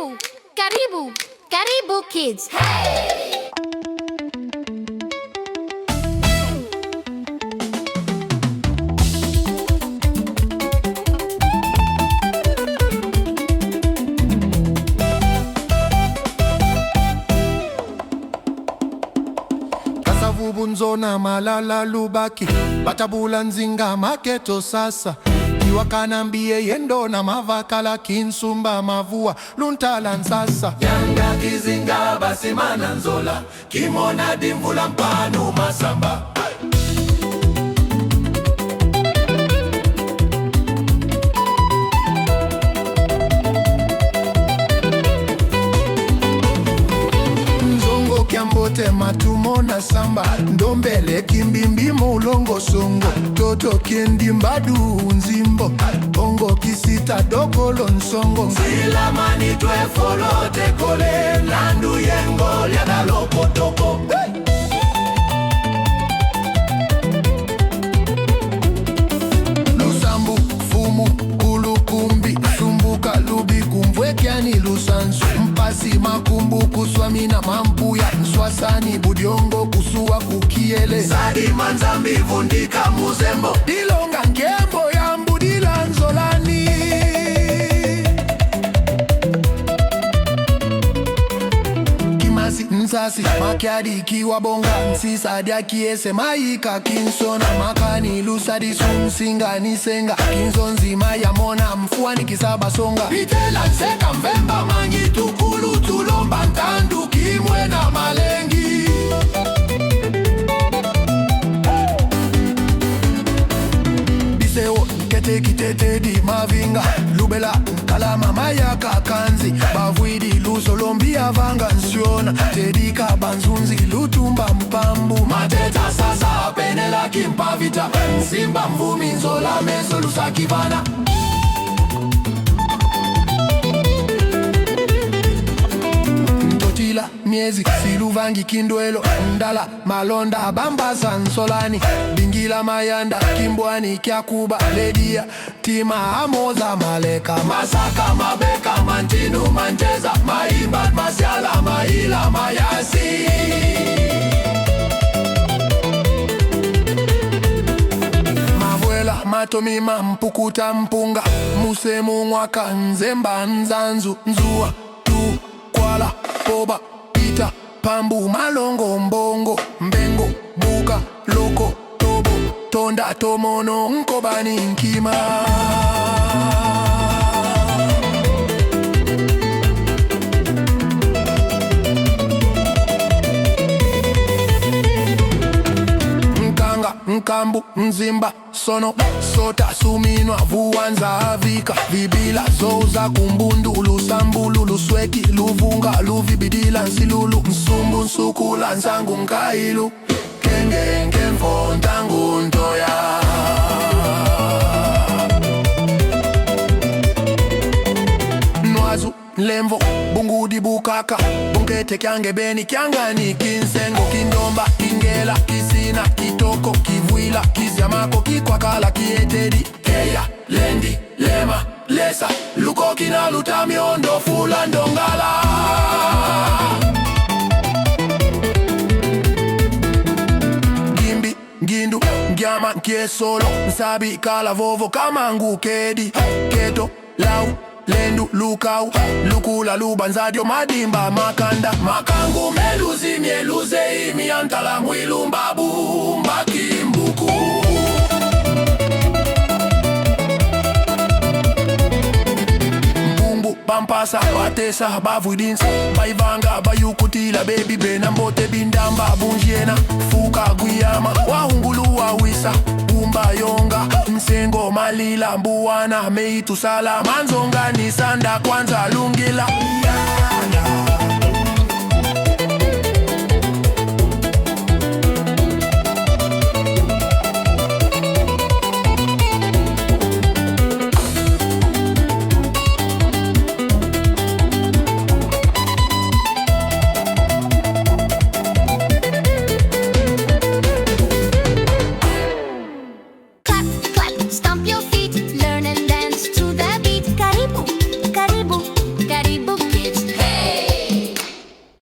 Karibu, karibu, karibu kids. Kasavubu nzona malala lubaki batabula nzinga maketo sasa Iwakanambie yendo na mavakala kinsumba mavua luntala nsasa Yanga kizinga basimana nzola kimona dimvula mpanu masamba Nzongo kiambote matumona samba ndombele kimbimbi mulongo songo toto kiendi mbadu nzimbo bongo kisita dokolo nsongo silamani twe folote kole landu yengo lyana lopotoko Lusambu fumu kulukumbi sumbuka lubi kumvwekyani lusansu mpasi makumbu kuswamina mampuya nswasani budiongo kusuwa kukiele sadi manzambi vundika muzembo dilonga nkembo yambu dilanzolani Kimasi nsasi makiadi kiwabonga nsisadi akiese maika kinsona makani lusadi sumsinga nisenga kinzonzi mayamona mfuani kisaba songa itela nseka mvemba mangi tukulu tulomba ntandu kimwe na malengi Biseo kete kitete di mavinga lubela kalama mayaka kanzi bavuidi lusolombia vanga nsiona tedika banzunzi lutumba mpambu mateta sasa penela kimpavita simba mvumi nzola meso lusakivana Ntotila miezi siluvangi kindwelo ndala malonda bambasa nsolani bingila mayanda kimbwani kyakuba ledia tima amoza maleka masaka mabeka mantinu manjeza maimba masyala maila mayasi matomima mpukuta mpunga musemu mwaka nzemba nzanzu nzua tu kwala poba pita pambu malongo mbongo mbengo buka loko tobo tonda tomono nkobani nkima Nkambu, nzimba, sono, sota, suminwa, vuwanza, avika Vibila, zoza, kumbundu, lusambulu, lusweki, luvunga, luvibidila, nsilulu Nsumbu, nsukula, nzangu, nkailu Kenge, nkemfo, ntangu, ntoya Nwazu, lemvo, bungudi bukaka Bungete kyange beni kyangani kinsengo kindomba, kingela, kisina, kitoko, kivuila, kizyamako, kikwakala, kietedi Keya, lendi, lema, lesa, luko kina lutami ondo fula ndongala Gimbi, gindu, ngyama, nkiesolo, nsabi, kala, vovo, kamangu, kedi Keto, lau lendu lukau lukula lubanzadio madimba makanda makangu meluzi mieluze imi antala mwilu mbabu mbakimbuku Mbumbu pampasa batesa bavuidinsa baivanga bayukutila baby bena mbote bindamba bunjiena fuka guyama wahungulu wawisa Bumba yonga nsengo malila mbuwana meitu sala manzonga nisanda kwanza lungila